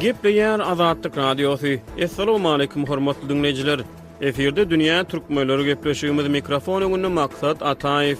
Gepleýär Azatlyk Radiosu. Assalamu alaykum hormatly dinleyijiler. Eferde dünýä türkmenleri gepleşigimiz mikrofon öňünde maksat Ataýew.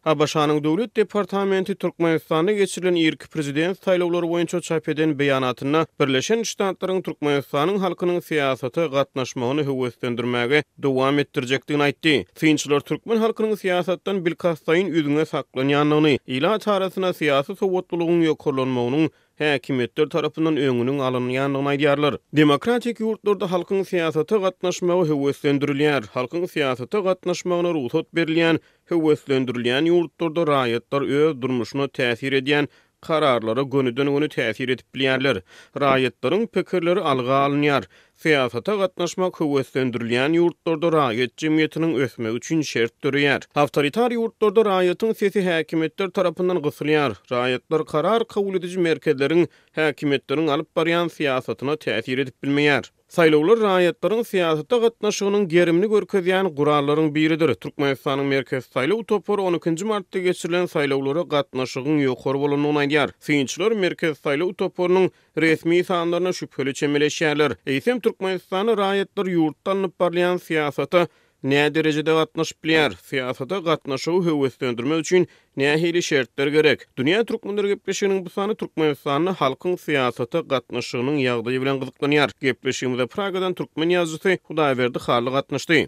Habaşanyň Döwlet Departamenti Türkmenistanda geçirilen ilk prezident saýlawlary boýunça çap eden beýanatyna Birleşen Ştatlaryň Türkmenistanyň halkynyň siýasaty gatnaşmagyny höwetlendirmäge dowam etdirjekdigini aýtdy. Synçylar türkmen halkynyň siýasatdan bilkastaýyn üzüňe saklanýanlygyny, ila çarasyna siýasy sowatlygyň ýokarlanmagynyň häkimetler tarapyndan öňünün alynýanlygyny aýdýarlar. Demokratik ýurtlarda halkyň siýasaty gatnaşmagy höwetlendirilýär. Halkyň siýasaty gatnaşmagyna ruhsat berilýän, höwetlendirilýän ýurtlarda raýatlar öz durmuşyna täsir edýän kararlara gönüden-göni täsir edip bilýärler. Raýatlaryň pikirleri alga alynýar. Siýasata gatnaşmak höwetlendirilýän ýurtlarda raýat jemgyýetiniň ösmegi üçin şert dörýär. Awtoritar ýurtlarda raýatyň sesi häkimetler tarapyndan gysylýar. Raýatlar karar kabul edici merkezleriň häkimetleriň alyp barýan siýasatyna täsir edip bilmeýär. Saýlawlar raýatlaryň siýasatda gatnaşygynyň gerimini görkezýän gurallaryň biridir. Türkmenistanyň merkez saýlaw topory 12-nji martda geçirilen saýlawlara gatnaşygyň ýokary bolanyny aýdýar. Synçylar merkez saýlaw toporynyň resmi sanlaryna şüpheli çemeleşýärler. Eýsem Türkmenistany raýatlar ýurtdan alyp barýan siýasata näme derejede gatnaşyp bilýär? Siýasata gatnaşygy höwetlendirmek üçin näme şertler gerek? Dünýä türkmenleri gepleşiginiň bu sany Türkmenistanyň halkyň siýasata gatnaşygynyň ýagdaýy bilen gyzyklanýar. Gepleşigimizde Pragadan türkmen ýazgysy Hudaýberdi Harly gatnaşdy.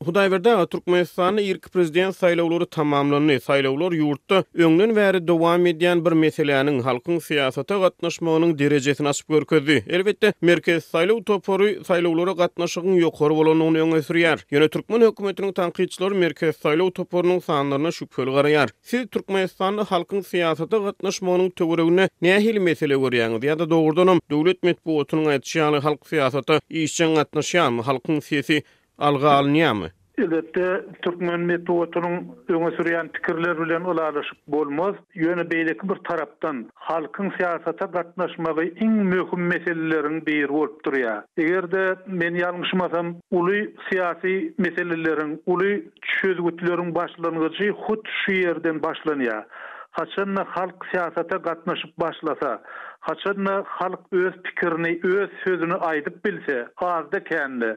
Hudaýberde Türkmenistanyň ilk prezident saýlawlary tamamlandy. Saýlawlar ýurtda öňden bäri dowam edýän bir meseleniň halkyň siýasata gatnaşmagynyň derejesini açyp görkezdi. Elbetde merkez saýlaw topory saýlawlara gatnaşygyň ýokary bolanyny öňe sürýär. Ýöne türkmen hökümetiniň tanqidçilary merkez saýlaw toporynyň sanlaryna şüpheli garaýar. Siz Türkmenistanyň halkyň siýasata gatnaşmagynyň töweregine nähili mesele görýäňiz? Ýa-da dogrudanam döwlet medeniýetynyň aýtýany halk siýasata işçiň gatnaşýarmy? Halkyň sesi alga alınýarmy? Elbette Türkmen medeniýetynyň öňe sürýän pikirler bilen ulaşyp bolmaz. Ýöne beýleki bir tarapdan halkyň siýasata gatnaşmagy iň möhüm meseleleriň biri bolup durýar. Egerde men ýalňyşmasam, uly syýasy meseleleriň, uly çözgütleriň başlangıjy hut şu ýerden başlanýar. Haçanna halk siýasata gatnaşyp başlasa, haçanna halk öz pikirini, öz sözüni aýdyp bilse, azda känli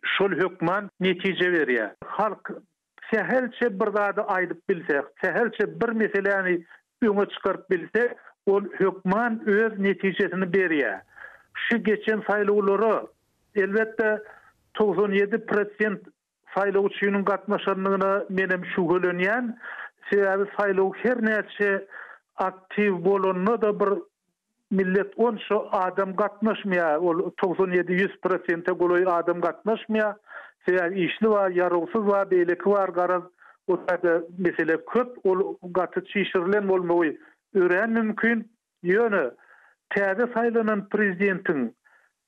şol hökman netije berýär. Halk sehelçe bir zady aýdyp bilse, sehelçe bir meseleni öňe çykaryp bilse, ol hökman öz netijesini berýär. Şu geçen saýlawlary elbetde 97% saýlawçynyň gatnaşanlygyna menem şügelenýän, sebäbi saýlaw her näçe aktiv bolanyna da bir millet onşo adam gatnaşmaya, 97-100% goloy adam gatnaşmaya, sebäbi işli var, ýaragsyz var, beýleki var, garaz o da mesele köp, ol gaty çyşyrylan bolmagy ören mümkin. Ýöne täze saýlanan prezidentiň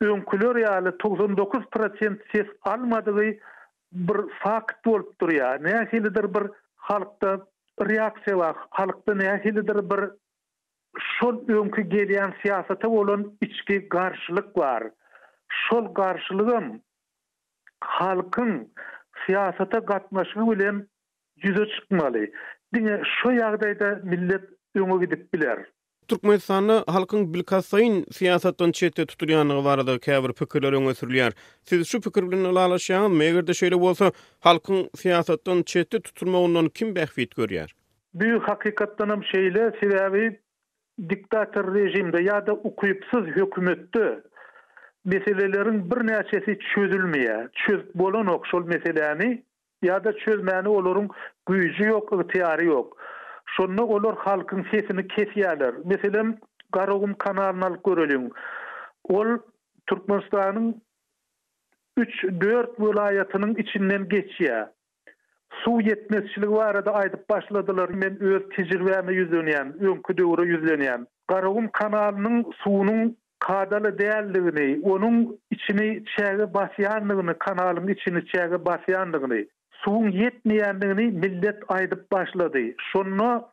öňküler ýaly 99% ses almadygy bir fakt bolup durýar. Nähilidir bir halkda reaksiýa var, halkda nähilidir bir şol öňkü gelýän siýasata bolan içki garşylyk var. Şol garşylygym halkyň siýasata gatnaşygy bilen ýüze çykmaly. Diňe şu ýagdaýda millet öňe gidip biler. Türkmenistanyň halkyň bilkasaýyn siýasatdan çetde tutulýanlygy barada käbir pikirler öňe sürilýär. Siz şu pikir bilen ulalaşýaňyz, megerde şeýle bolsa, halkyň siýasatdan çetde tutulmagyndan kim bähfit görýär? Büyük hakykatdanam şeýle, sebäbi diktator rejimde ya da ukuyupsuz hükümette meselelerin bir näçesi çözülmeye, çözüp bolan okşol meseleni ya da çözmäni olaryň güýji ýok, ýytyary ýok. Şonda olar halkyň sesini kesýärler. Meselem Garagum kanalyny alyp göreliň. Ol Türkmenistanyň 3-4 vilayatynyň içinden geçýär. Su yetmezçiligi barada aýdyp başladylar. Men öz tejribäme ýüzlenýän, öňkü döwre ýüzlenýän. Garagum kanalynyň suwunyň kadaly däldigini, onuň içini çäge basýanlygyny, kanalyň içini çäge basýanlygyny, suwuň yetmeýänligini millet aýdyp başlady. Şonu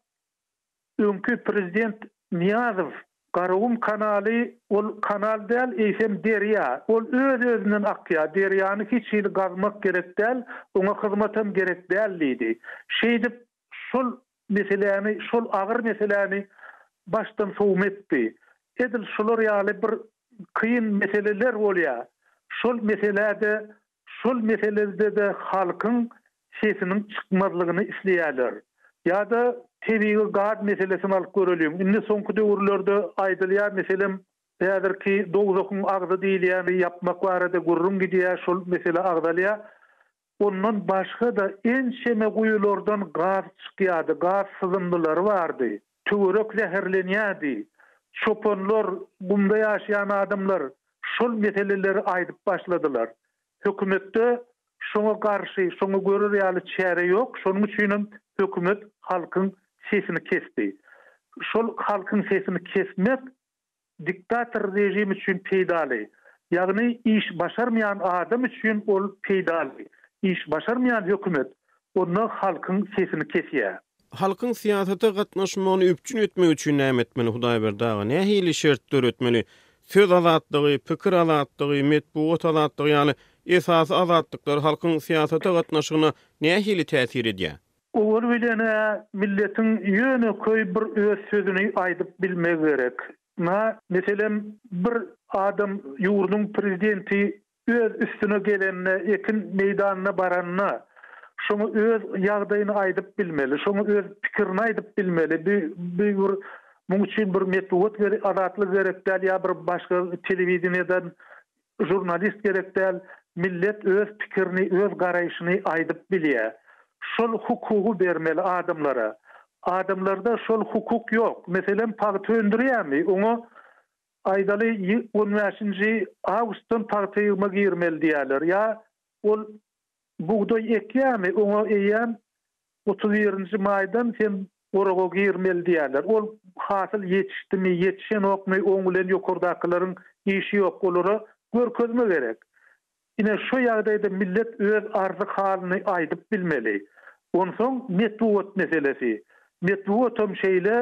öňkü prezident Niýazow Garawum kanaly ol kanal däl, eýsem derya. Ol öz-özünden akýar. Deryany hiç ýyl gazmak gerek däl, oňa hyzmatam gerek däl diýdi. Şeýdip şol meseleni, şol agyr meseleni baştan sowum etdi. Edil şolar ýaly bir kıyın meseleler bolýar. Şol meselelerde de halkın sesinin çıkmazlığını isleýärler. Ya da tebii gad meselesini alıp görelýär. Indi soňky döwürlerde aýdylýar meselem häzir ki doguzokun agdy diýilýär, yapmak barada gurrun gidýär, şol mesele agdalýar. Ondan başga da en şeme guýulardan gaz çykýardy, gaz sızındylary bardy. Töwerek zäherlenýärdi. Çopanlar, bunda ýaşaýan adamlar şol meseleleri aýdyp başladylar. Hökümetde şoňa garşy, şoňa görür ýaly çäre ýok. Şonuň üçin hökümet halkyň sesini kesdi. Şol halkyň sesini kesmek diktator rejimi üçin peýdaly. Ýagny iş başarmayan adam üçin ol peýdaly. İş başarmayan hökümet onu halkyň sesini kesýär. Halkyň siýasata gatnaşmagyny üpçün etmek üçin näme etmeli Hudaýberdaga? Nähili şertler ötmeli? Söz azatlygy, pikir azatlygy, medeniýet azatlygy, ýani esasy azatlyklar halkyň siýasata gatnaşygyna nähili täsir edýär? Ol bilen milletin ýöne köý bir öz sözüni aýdyp bilmek gerek. Meselem bir adam ýurduň prezidenti öz üstüne gelenine, ekin meýdanyna baranna şoňa öz ýagdaýyny aýdyp bilmeli, şoňa öz pikirini aýdyp bilmeli. Bir muň üçin bir medeniýet gerek, azatlyk gerek däl, ýa bir başga telewizioniýadan jurnalist gerek däl. Millet öz pikirini, öz garaýşyny aýdyp bilýär. Şol hukuky bermeli adamlara. Adamlarda şol hukuk ýok. Meselem parti öndürýärmi? Oňa aýdaly 15-nji awgustdan partiýa girmeli diýerler. Ýa ol buğday ekýärmi? Oňa eýän 31-nji maýdan sen oraga girmeli diýerler. Ol hasyl ýetişdimi, ýetişen okmy, oň bilen ýokardakylaryň işi ýok, olara görkezme gerek. Ine şu ýagdaýda millet öz arzy halyny aýdyp bilmeli. Onsoň medeniýet meselesi. Medeniýetem şeýle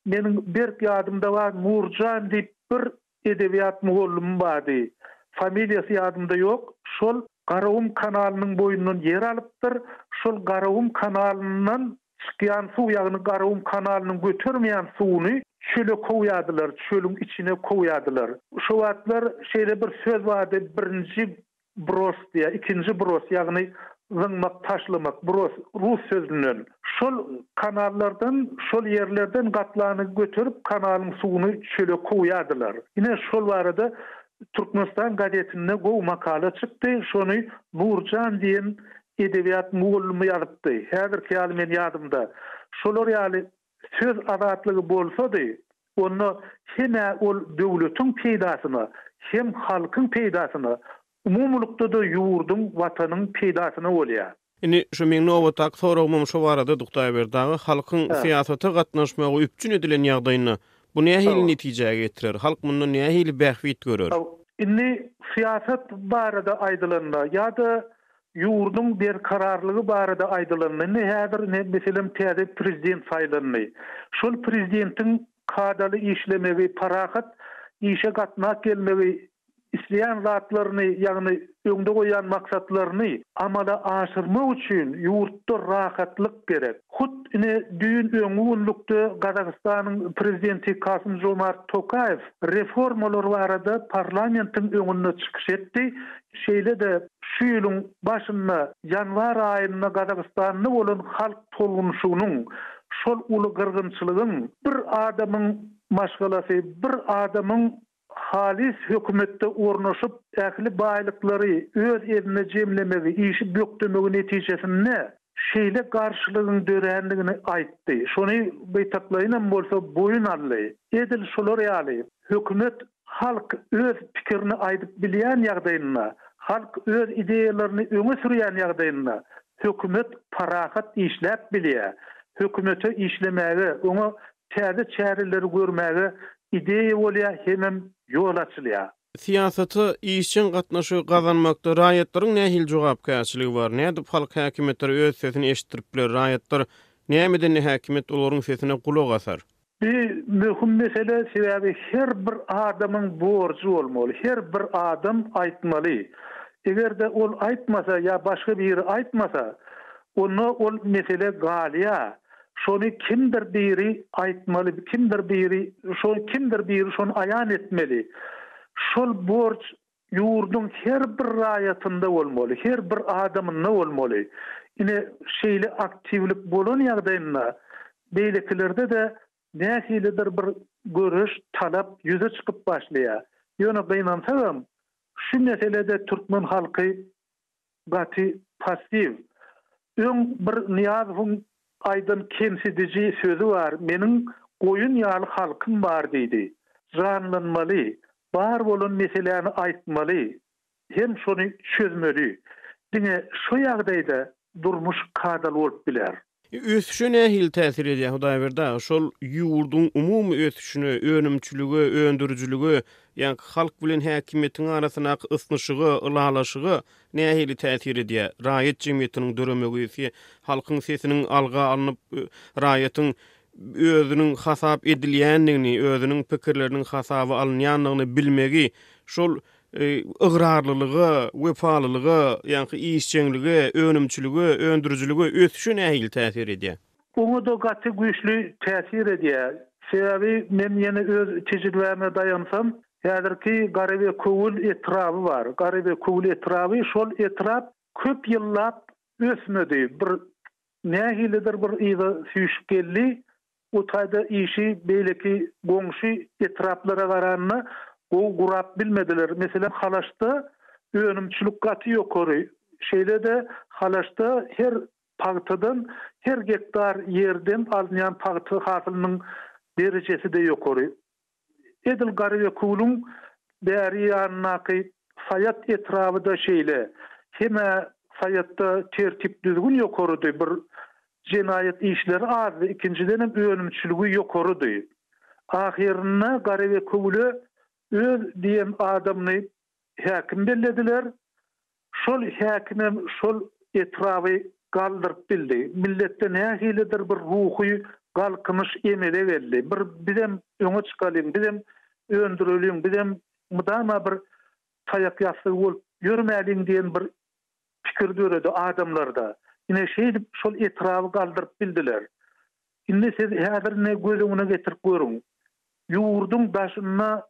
meniň bir ýadymda bar, Murjan diýip bir edebiýat mugallimim bardy. Familiýasy ýadymda ýok. Şol Garawum kanalynyň boýundan yer alypdyr. Şol Garawum kanalynyň çykýan suw, ýagny Garawum kanalynyň götürmeýän suwuny çöle koýadylar, çölüň içine koýadylar. Şu wagtlar şeýle bir söz bardy, birinji bros diýär, ikinji bros, ýagny zıngmak, taşlamak, bros, rus sözünden. Şol kanallardan, şol yerlerden gatlany götürüp kanalyň suwuny çöle koýadylar. Ine şol barada Türkmenistan gazetinde gow makala çykdy, şonu Nurjan diýen edebiýat muallimi ýazypdy. Häzirki ýaly men ýadymda. Şolar ýaly söz azatlygy bolsa-da, onu hem ol döwletiň peýdasyna, hem halkyň peýdasyna, umumlukda da ýurdun, watanyň peýdasyna bolýar. Indi şu meň nowatak soragmam şu barada Hudaýberdaga halkyň siýasata gatnaşmagy üpçün edilen ýagdaýyna bu nähili netije getirer? Halk mundan nähili bähwit görür? Indi siýasat barada aýdylanda ýa-da ýurdun bir kararlygy barada aýdylanda häzir meselem täze prezident saýlandy. Şol prezidentiň kadaly işlemegi, parahat işe gatnak gelmegi, isleýän zatlaryny, ýagny öňde goýan maksatlaryny amala aşyrmak üçin ýurtda rahatlyk gerek. Hut ine düýün öňü günlükde Gazagystanyň prezidenti Kasym-Jomart Tokayew reformalar barada parlamentiň öňüne çykyş etdi. Şeýle de şu ýylyň başynda ýanwar aýyna Gazagystanyň bolan halk tolgunşugynyň şol uly gyrgynçylygyň bir adamyň maşgalasy, bir adamyň halis hökümetde ornaşyp ähli baýlyklary öz eline jemlemegi, işi bökdemegi netijesinde şeýle garşylygyň dörendigini aýtdy. Şonu beýtaklaýynam bolsa boyun aldy. Edil şolar ýaly hökümet halk öz pikirini aýdyp bilýän ýagdaýynda, halk öz ideýalaryny öňe sürýän ýagdaýynda hökümet parahat işläp bilýär. Hökümete işlemegi, ona täze çäreleri görmegi ideýa bolýar, hem ýol açylýar. Siýasaty işçin gatnaşy gazanmakda raýatlaryň nähili jogapkärçiligi bar? Nädip halk häkimetleri öz sesini eşitdirip biler? Raýatlar nämeden häkimet olaryň sesine kulak asar? Bir mühim mesele sebebi her bir adamın borcu olmalı. Her bir adam aytmalı. Eger de ol aytmasa ya başka biri aytmasa onu ol mesele galiya. Şonu kimdir biri aytmalı, kimdir biri şonu ayan etmeli. Şol borç yurdun her bir rayatında olmalı, her bir adamın ne olmalı. Yine şeyli aktivlik bolon ýagdaýynda beýlekilerde de nähilidir bir görüş, talap yüze çıkıp başlaya. Ýöne beýnansam, şu meselede Türkmen halky gaty pasiv. Öň bir Niýazowyň aýdan kemsidici sözü var. Meniň goýun ýaly halkym bar diýdi. Janlanmaly, bar bolan meseleni aýtmaly, hem şonu çözmeli. Diňe şu ýagdaýda durmuş kadal bolup biler. Ösüşe nähili täsir edýär Hudaýberda? Şol ýurdun umumy ösüşüne, önümçüligi, öndürüjüligi, ýani halk bilen häkimetiň arasyna ysnyşygy, ylalaşygy nähili täsir edýär? Raýat jemgyýetiniň döremegi, halkyň sesiniň alga alanyp, raýatyň özüniň hasap edilýändigini, özüniň pikirleriniň hasaby alınýandygyny bilmegi, şol ıgrarlylygy, wefalylygy, ýani işçiligi, önümçüligi, öndürüjüligi ösüşe nähili täsir edýär? Oňa da gaty güýçli täsir edýär. Sebebi men ýene öz tejribeme daýansam, häzirki Garabe Kowul etraby bar. Garabe Kowul etraby şol etrap köp ýyllap ösmedi. Bir nähilidir bir ýyla süýşüp geldi. O taýda işi beýleki goňşy etraplara garanyna o gurap bilmediler. Mesela Halaşda önümçülük gaty ýokary. Şeýlede Halaşda her pagtydan, her gektar ýerden alınýan pagty hasylynyň derejesi de ýokary. Edil Garabe Kowuluň bäri ýanynaky Sayat etrabyda şeýle. Heme Sayatda tertip düzgün ýokarydy. Bir jinayet işleri az, ikinciden hem önümçülügi ýokarydy. Ahirine Garabe Kowulu öz diýen adamny häkim bellediler. Şol häkim şol etraby galdyryp bildi. Milletde nähilidir bir ruhy galkynyş emele berdi. Bir bizem öňe çykalym, bizem öndürelýän, bizem mudama bir taýak ýasy bolup ýörmäliň diýen bir pikir döredi adamlarda. Ine şeýdip şol etraby galdyryp bildiler. Indi siz häzir ne gözüňe getirip görüň. Ýurdun başyna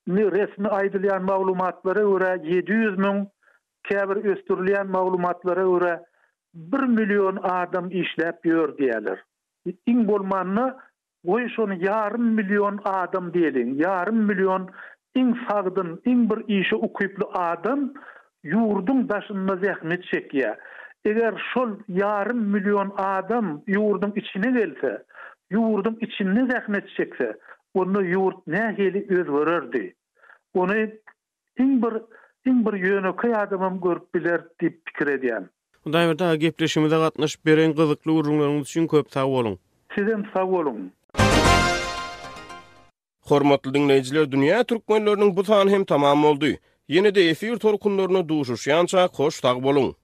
resmi aýdylýan maglumatlara görä 700 000, käbir östürilýän maglumatlara görä 1 milyon adam işläp ýör diýerler. Iň bolmanyny goý şonu yarım milyon adam diýelim. Yarım milyon iň sagdyn, iň bir işi ukyply adam ýurdun başyna zähmet çekýär. Eger şol yarım milyon adam ýurdun içine gelse, ýurdun içinde zähmet çekse, onu ýurt nähili özgörerdi. Onu iň bir ýöneki adamym görüp biler diýip pikir edýän. Hudaýberda gepleşimizde gatnaşyp beren gyzykly urunlaryňyz üçin köp sag bolun. Sizem sag bolun. Hormatly dinleýijiler, dünýä türkmenleriniň bu sany hem tamam boldy. Ýene-de efir torkunlaryna duşuşýança hoş sag bolun.